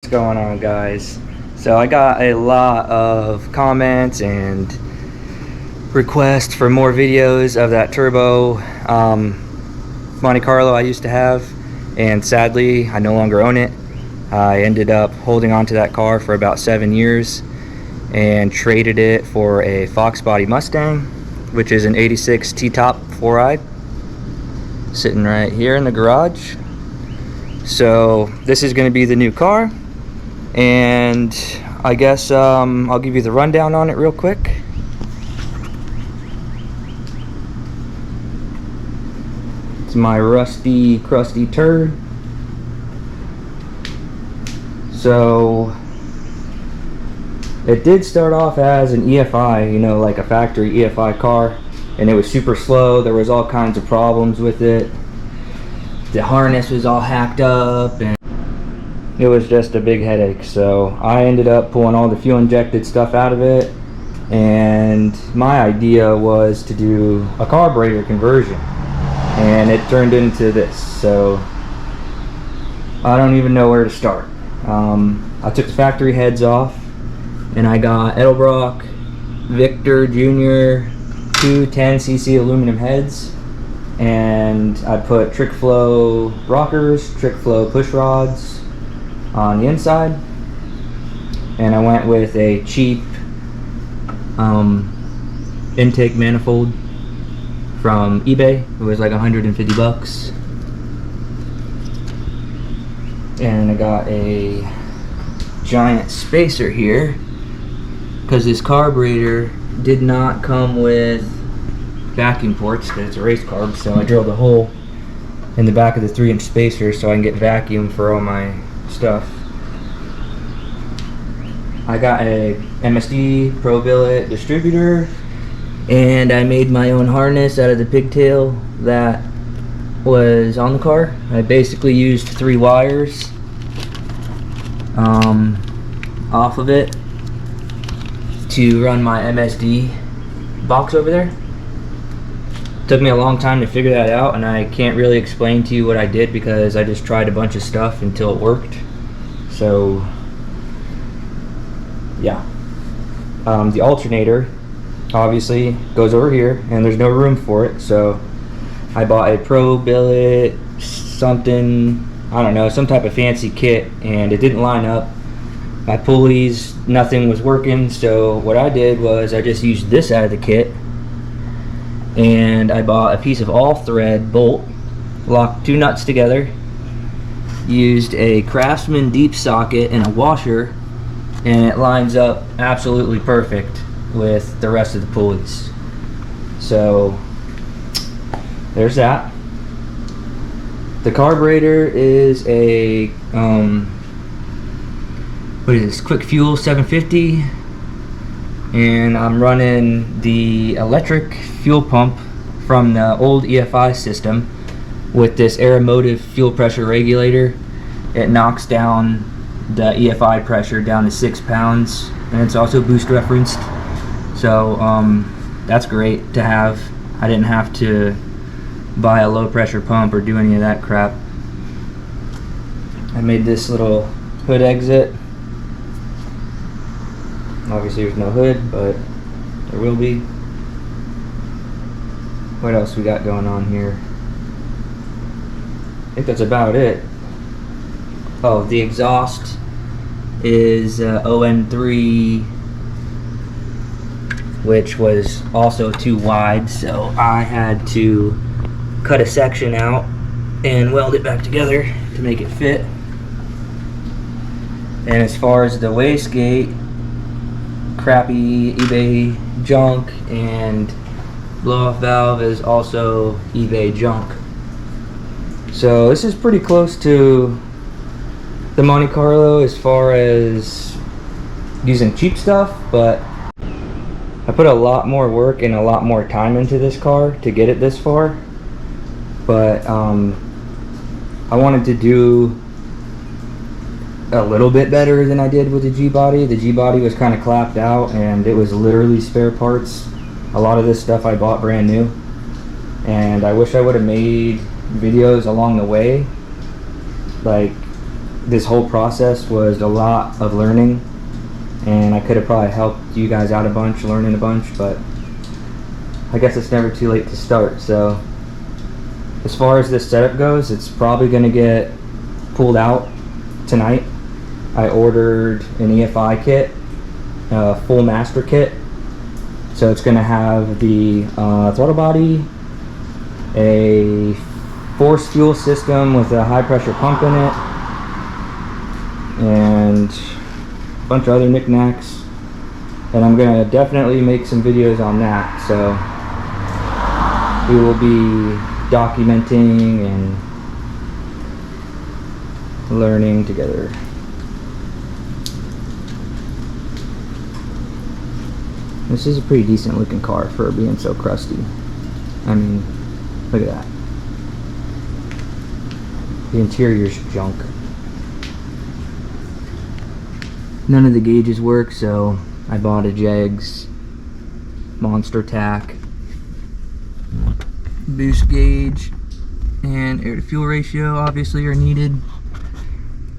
Going on, guys? So I got a lot of comments and requests for more videos of that turbo Monte Carlo I used to have, and sadly I no longer own it. I ended up holding on to that car for about 7 years and traded it for a Foxbody Mustang, which is an 86 T-top 4i, sitting right here in the garage. So this is going to be the new car, and I guess I'll give you the rundown on it real quick. It's my rusty, crusty turd. So it did start off as an EFI, you know, like a factory EFI car, and it was super slow. There was all kinds of problems with it. The harness was all hacked up, and it was just a big headache. So I ended up pulling all the fuel injected stuff out of it, and my idea was to do a carburetor conversion, and it turned into this. So I don't even know where to start. I took the factory heads off, and I got Edelbrock Victor Jr. 210cc aluminum heads, and I put trick flow rockers, trick flow push rods on the inside, and I went with a cheap intake manifold from eBay. It was like 150 bucks, and I got a giant spacer here because this carburetor did not come with vacuum ports because it's a race carb. So I drilled a hole in the back of the 3-inch spacer so I can get vacuum for all my stuff. I got a MSD Pro Billet distributor, and I made my own harness out of the pigtail that was on the car. I basically used 3 wires off of it to run my MSD box over there. Took me a long time to figure that out, and I can't really explain to you what I did because I just tried a bunch of stuff until it worked. So yeah, the alternator obviously goes over here, and there's no room for it, so I bought a Pro Billet something, I don't know, some type of fancy kit, and it didn't line up. My pulleys, nothing was working, so what I did was I just used this out of the kit, and I bought a piece of all-thread bolt, locked 2 nuts together, used a Craftsman deep socket and a washer, and it lines up absolutely perfect with the rest of the pulleys. So there's that. The carburetor is a what is this, Quick Fuel 750, and I'm running the electric fuel pump from the old EFI system with this Aeromotive fuel pressure regulator. It knocks down the EFI pressure down to 6 pounds, and it's also boost referenced, so that's great to have. I didn't have to buy a low pressure pump or do any of that crap. I made this little hood exit. Obviously there's no hood, but there will be. What else we got going on here? I think that's about it. Oh, the exhaust is ON3, which was also too wide, so I had to cut a section out and weld it back together to make it fit. And as far as the wastegate, crappy eBay junk, and blow-off valve is also eBay junk. So this is pretty close to the Monte Carlo as far as using cheap stuff, but I put a lot more work and a lot more time into this car to get it this far. But I wanted to do a little bit better than I did with the G-body. The G-body was kind of clapped out, and it was literally spare parts. A lot of this stuff I bought brand new, and I wish I would have made videos along the way, like this whole process was a lot of learning, and I could have probably helped you guys out a bunch, learning a bunch, but I guess it's never too late to start. So as far as this setup goes, it's probably going to get pulled out tonight. I ordered an EFI kit, a full master kit. So it's going to have the throttle body, a force fuel system with a high pressure pump in it, and a bunch of other knickknacks. And I'm going to definitely make some videos on that. So we will be documenting and learning together. This is a pretty decent looking car for being so crusty. I mean, look at that. The interior's junk. None of the gauges work, so I bought a Jegs Monster Tack boost gauge, and air to fuel ratio obviously are needed.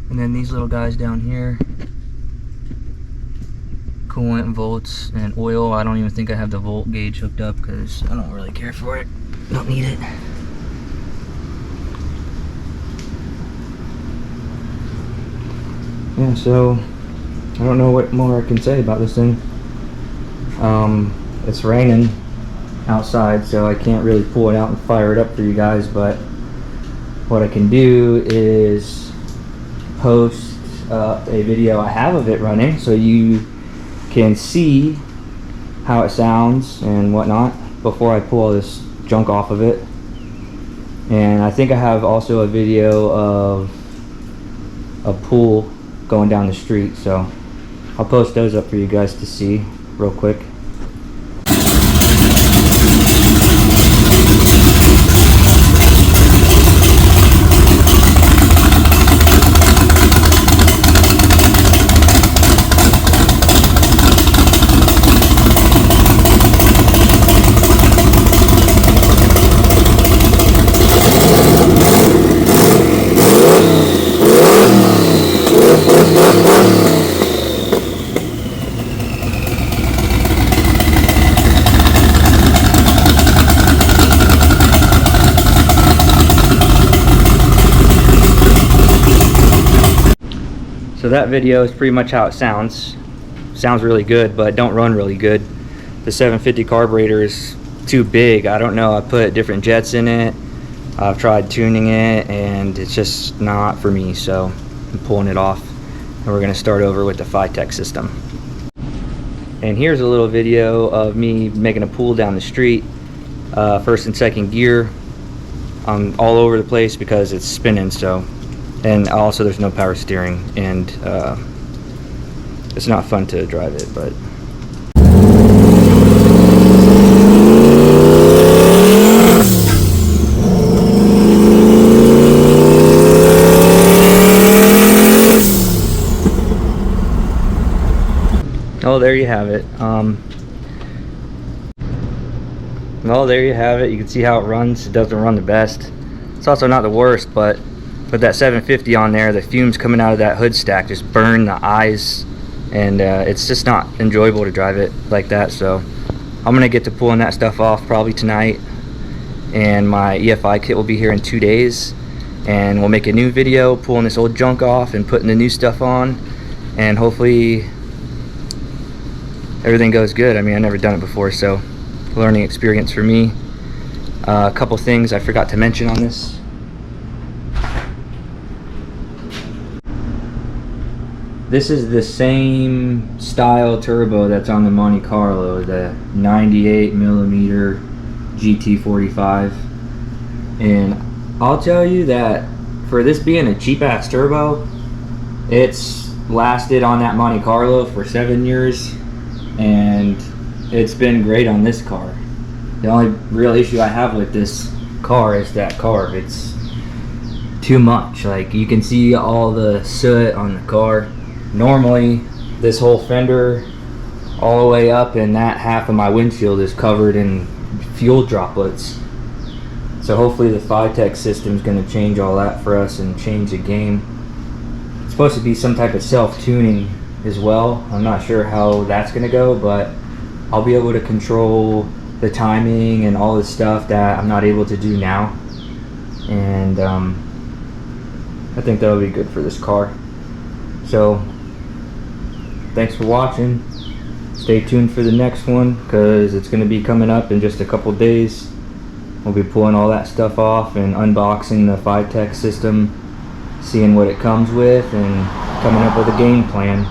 And then these little guys down here, coolant, volts, and oil. I don't even think I have the volt gauge hooked up because I don't really care for it. Don't need it. Yeah, so I don't know what more I can say about this thing. It's raining outside, so I can't really pull it out and fire it up for you guys, but what I can do is post a video I have of it running so you can see how it sounds and whatnot before I pull all this junk off of it. And I think I have also a video of a pool going down the street, so I'll post those up for you guys to see real quick. So that video is pretty much how it sounds. Sounds really good, but don't run really good. The 750 carburetor is too big. I don't know, I put different jets in it. I've tried tuning it and it's just not for me, so I'm pulling it off. And we're gonna start over with the Phytech system. And here's a little video of me making a pull down the street. First and second gear. I'm all over the place because it's spinning, so. And also there's no power steering, and it's not fun to drive it, but oh, there you have it. Well, there you have it. You can see how it runs. It doesn't run the best. It's also not the worst, but with that 750 on there, the fumes coming out of that hood stack just burn the eyes, and it's just not enjoyable to drive it like that. So I'm gonna get to pulling that stuff off probably tonight, and my EFI kit will be here in 2 days, and we'll make a new video pulling this old junk off and putting the new stuff on, and hopefully everything goes good. I mean, I've never done it before, so learning experience for me. A couple things I forgot to mention on this. This is the same style turbo that's on the Monte Carlo, the 98mm GT45. And I'll tell you that for this being a cheap ass turbo, it's lasted on that Monte Carlo for 7 years, and it's been great on this car. The only real issue I have with this car is that carb. It's too much. Like, you can see all the soot on the car. Normally this whole fender all the way up and that half of my windshield is covered in fuel droplets. So hopefully the Phytech system is going to change all that for us and change the game. supposed to be some type of self-tuning as well. I'm not sure how that's going to go, but I'll be able to control the timing and all this stuff that I'm not able to do now. And I think that'll be good for this car. So thanks for watching. Stay tuned for the next one, because it's going to be coming up in just a couple days. We'll be pulling all that stuff off and unboxing the 5-Tech system, seeing what it comes with, and coming up with a game plan.